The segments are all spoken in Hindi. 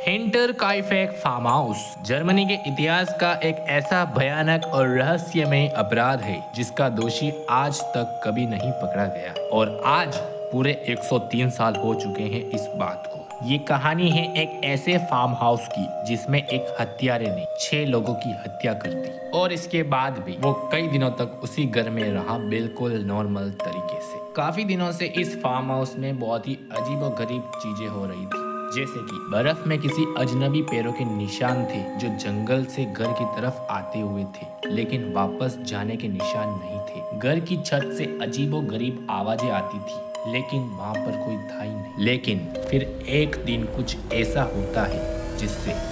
हिंटरकाइफेक फार्म हाउस जर्मनी के इतिहास का एक ऐसा भयानक और रहस्यमय अपराध है जिसका दोषी आज तक कभी नहीं पकड़ा गया और आज पूरे 103 साल हो चुके हैं इस बात को। ये कहानी है एक ऐसे फार्म हाउस की जिसमें एक हत्यारे ने 6 लोगों की हत्या कर दी और इसके बाद भी वो कई दिनों तक उसी घर में रहा, बिल्कुल नॉर्मल तरीके से। काफी दिनों से इस फार्म हाउस में बहुत ही अजीबोगरीब चीजें हो रही थी, जैसे कि बर्फ में किसी अजनबी पैरों के निशान थे जो जंगल से घर की तरफ आते हुए थे लेकिन वापस जाने के निशान नहीं थे। घर की छत से अजीबोगरीब आवाजें आती थी लेकिन वहां पर कोई था ही नहीं। लेकिन फिर एक दिन कुछ ऐसा होता है जिससे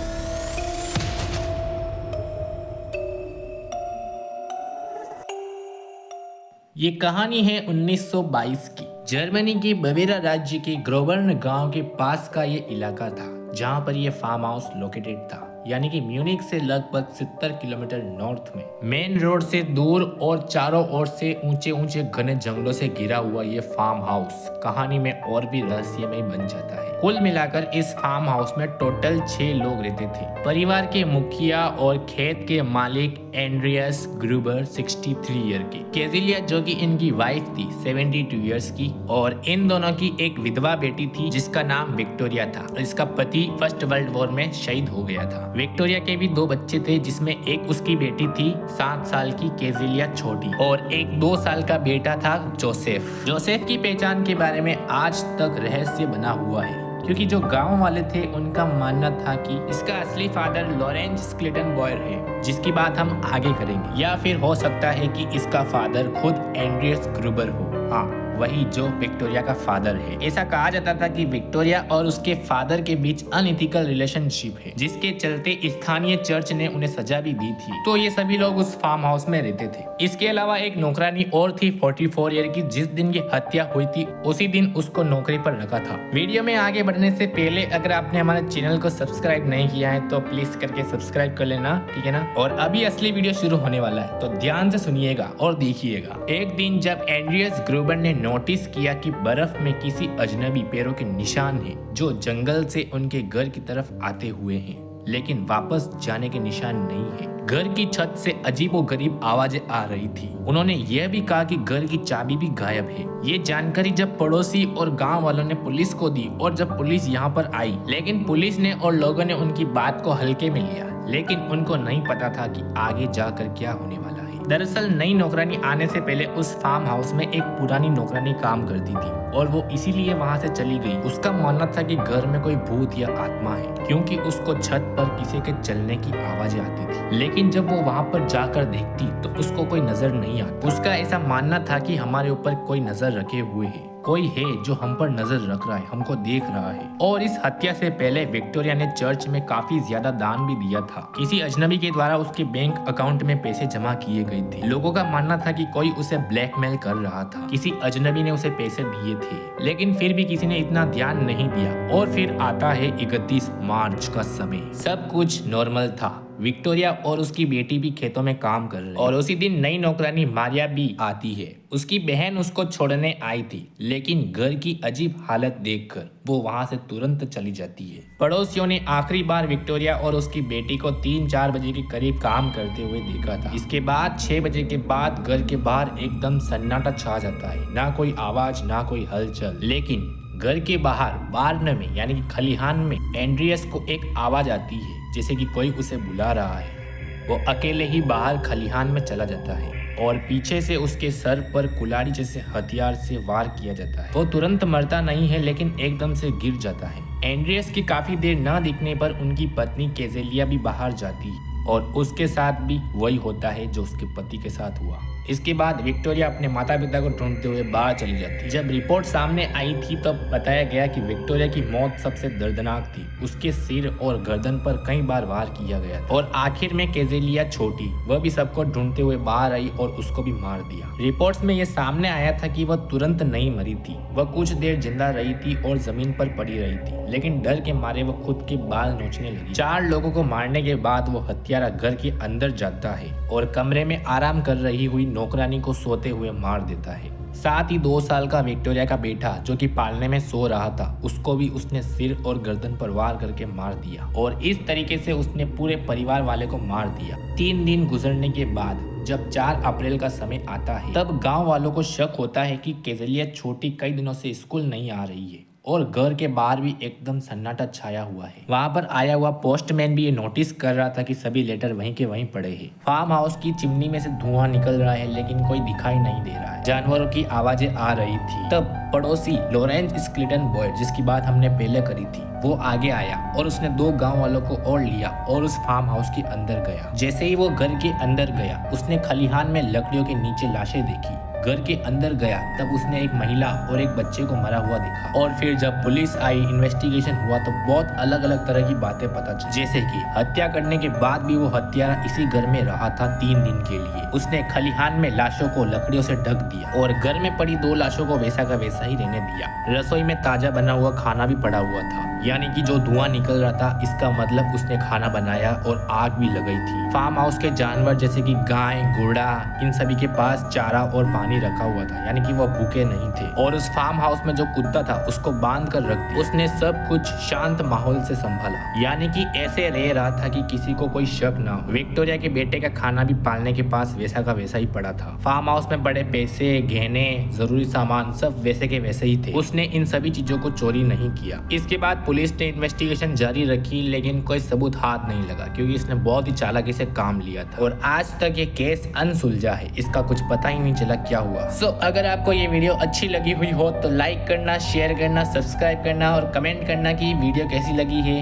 ये कहानी है 1922 की। जर्मनी के बवेरा राज्य के ग्रोबर्न गांव के पास का ये इलाका था जहां पर ये फार्म हाउस लोकेटेड था, यानी कि म्यूनिक से लगभग 70 किलोमीटर नॉर्थ में। मेन रोड से दूर और चारों ओर से ऊंचे ऊंचे घने जंगलों से घिरा हुआ ये फार्म हाउस कहानी में और भी रहस्यमय बन जाता है। कुल मिलाकर इस फार्म हाउस में टोटल 6 लोग रहते थे। परिवार के मुखिया और खेत के मालिक एंड्रियास ग्रूबर 63 ईयर के, केजिलिया जो कि इनकी वाइफ थी 72 ईयर्स की, और इन दोनों की एक विधवा बेटी थी जिसका नाम विक्टोरिया था। इसका पति फर्स्ट वर्ल्ड वॉर में शहीद हो गया था। विक्टोरिया के भी 2 बच्चे थे जिसमें एक उसकी बेटी थी 7 साल की केजिलिया छोटी और एक 2 साल का बेटा था जोसेफ। जोसेफ की पहचान के बारे में आज तक रहस्य बना हुआ है क्योंकि जो गांव वाले थे उनका मानना था कि इसका असली फादर लॉरेंज स्क्लेटन बॉयर है, जिसकी बात हम आगे करेंगे, या फिर हो सकता है कि इसका फादर खुद एंड्रियस ग्रूबर हो। हाँ, वही जो विक्टोरिया का फादर है। ऐसा कहा जाता था कि विक्टोरिया और उसके फादर के बीच अनइथिकल रिलेशनशिप है जिसके चलते स्थानीय चर्च ने उन्हें सजा भी दी थी। तो ये सभी लोग उस फार्म हाउस में रहते थे। इसके अलावा एक नौकरानी और थी 44 ईयर की, जिस दिन ये हत्या हुई थी उसी दिन उसको नौकरी पर रखा था। वीडियो में आगे बढ़ने से पहले अगर आपने हमारे चैनल को सब्सक्राइब नहीं किया है तो प्लीज करके सब्सक्राइब कर लेना, ठीक है ना। और अभी असली वीडियो शुरू होने वाला है तो ध्यान से सुनिएगा और देखिएगा। एक दिन जब एंड्रियस ग्रूबर ने नोटिस किया कि बर्फ में किसी अजनबी पैरों के निशान हैं जो जंगल से उनके घर की तरफ आते हुए हैं लेकिन वापस जाने के निशान नहीं है। घर की छत से अजीबोगरीब आवाजें आ रही थी। उन्होंने यह भी कहा कि घर की चाबी भी गायब है। ये जानकारी जब पड़ोसी और गांव वालों ने पुलिस को दी और जब पुलिस यहाँ पर आई, लेकिन पुलिस ने और लोगों ने उनकी बात को हल्के में लिया, लेकिन उनको नहीं पता था कि आगे जाकर क्या होने वाला है। दरअसल नई नौकरानी आने से पहले उस फार्म हाउस में एक पुरानी नौकरानी काम करती थी और वो इसीलिए वहाँ से चली गई। उसका मानना था कि घर में कोई भूत या आत्मा है क्योंकि उसको छत पर किसी के चलने की आवाजें आती थी, लेकिन जब वो वहाँ पर जाकर देखती तो उसको कोई नजर नहीं आता। उसका ऐसा मानना था कि हमारे ऊपर कोई नजर रखे हुए है, कोई है जो हम पर नजर रख रहा है, हमको देख रहा है। और इस हत्या से पहले विक्टोरिया ने चर्च में काफी ज्यादा दान भी दिया था। किसी अजनबी के द्वारा उसके बैंक अकाउंट में पैसे जमा किए गए थे। लोगों का मानना था कि कोई उसे ब्लैकमेल कर रहा था, किसी अजनबी ने उसे पैसे दिए थे, लेकिन फिर भी किसी ने इतना ध्यान नहीं दिया। और फिर आता है 31 मार्च का समय। सब कुछ नॉर्मल था। विक्टोरिया और उसकी बेटी भी खेतों में काम कर रही और उसी दिन नई नौकरानी मारिया भी आती है। उसकी बहन उसको छोड़ने आई थी, लेकिन घर की अजीब हालत देखकर वो वहां से तुरंत चली जाती है। पड़ोसियों ने आखिरी बार विक्टोरिया और उसकी बेटी को 3-4 बजे के करीब काम करते हुए देखा था। इसके बाद 6 बजे के बाद घर के बाहर एकदम सन्नाटा छा जाता है, ना कोई आवाज ना कोई हलचल। लेकिन घर के बाहर बार्न में यानी कि खलिहान में एंड्रियस को एक आवाज आती है जैसे कि कोई उसे बुला रहा है। वो अकेले ही बाहर खलिहान में चला जाता है और पीछे से उसके सर पर कुल्हाड़ी जैसे हथियार से वार किया जाता है। वो तुरंत मरता नहीं है लेकिन एकदम से गिर जाता है। एंड्रियस की काफी देर न दिखने पर उनकी पत्नी केजेलिया भी बाहर जाती है और उसके साथ भी वही होता है जो उसके पति के साथ हुआ। इसके बाद विक्टोरिया अपने माता पिता को ढूंढते हुए बाहर चली जाती। जब रिपोर्ट सामने आई थी तब बताया गया कि विक्टोरिया की मौत सबसे दर्दनाक थी। उसके सिर और गर्दन पर कई बार वार किया गया था और आखिर में केजेलिया छोटी, वह भी सबको ढूंढते हुए बाहर आई और उसको भी मार दिया। रिपोर्ट्स में यह सामने आया था कि वह तुरंत नहीं मरी थी, वह कुछ देर जिंदा रही थी और जमीन पर पड़ी रही थी, लेकिन डर के मारे वह खुद के बाल नोचने लगी। 4 लोगों को मारने के बाद वो हत्यारा घर के अंदर जाता है और कमरे में आराम कर रही हुई नौकरानी को सोते हुए मार देता है। साथ ही 2 साल का विक्टोरिया का बेटा जो कि पालने में सो रहा था, उसको भी उसने सिर और गर्दन पर वार करके मार दिया और इस तरीके से उसने पूरे परिवार वाले को मार दिया। 3 दिन गुजरने के बाद जब 4 अप्रैल का समय आता है, तब गांव वालों को शक होता है कि केजलिया छोटी कई दिनों से स्कूल नहीं आ रही है और घर के बाहर भी एकदम सन्नाटा छाया हुआ है। वहां पर आया हुआ पोस्टमैन भी ये नोटिस कर रहा था कि सभी लेटर वहीं के वहीं पड़े हैं। फार्म हाउस की चिमनी में से धुआं निकल रहा है लेकिन कोई दिखाई नहीं दे रहा है। जानवरों की आवाजें आ रही थी। तब पड़ोसी लॉरेंस स्क्लिटन बॉयड, जिसकी बात हमने पहले करी थी, वो आगे आया और उसने 2 गांव वालों को और लिया और उस फार्म हाउस के अंदर गया। जैसे ही वो घर के अंदर गया, उसने खलिहान में लकड़ियों के नीचे लाशें देखी। घर के अंदर गया तब उसने एक महिला और एक बच्चे को मरा हुआ देखा। और फिर जब पुलिस आई, इन्वेस्टिगेशन हुआ तो बहुत अलग अलग तरह की बातें पता चली। जैसे कि हत्या करने के बाद भी वो हत्यारा इसी घर में रहा था 3 दिन के लिए। उसने खलिहान में लाशों को लकड़ियों से ढक दिया और घर में पड़ी 2 लाशों को वैसा का वैसा ही रहने दिया। रसोई में ताजा बना हुआ खाना भी पड़ा हुआ था, यानी कि जो धुआं निकल रहा था इसका मतलब उसने खाना बनाया और आग भी लगाई थी। फार्म हाउस के जानवर जैसे कि गाय, घोड़ा, इन सभी के पास चारा और पानी रखा हुआ था, यानी कि वो भूखे नहीं थे। और उस फार्म हाउस में जो कुत्ता था उसको बांध कर रख दिया। उसने सब कुछ शांत माहौल से संभाला, यानी कि ऐसे रह रहा था कि किसी को कोई शक ना हो। विक्टोरिया के बेटे का खाना भी पालने के पास वैसा का वैसा ही पड़ा था। फार्म हाउस में बड़े पैसे, गहने, जरूरी सामान सब वैसे के वैसे ही थे। उसने इन सभी चीजों को चोरी नहीं किया। इसके बाद पुलिस ने इन्वेस्टिगेशन जारी रखी लेकिन कोई सबूत हाथ नहीं लगा क्योंकि इसने बहुत ही चालाकी से काम लिया था और आज तक ये केस अनसुलझा है। इसका कुछ पता ही नहीं चला क्या हुआ। अगर आपको ये वीडियो अच्छी लगी हुई हो तो लाइक करना, शेयर करना, सब्सक्राइब करना और कमेंट करना कि वीडियो कैसी लगी है।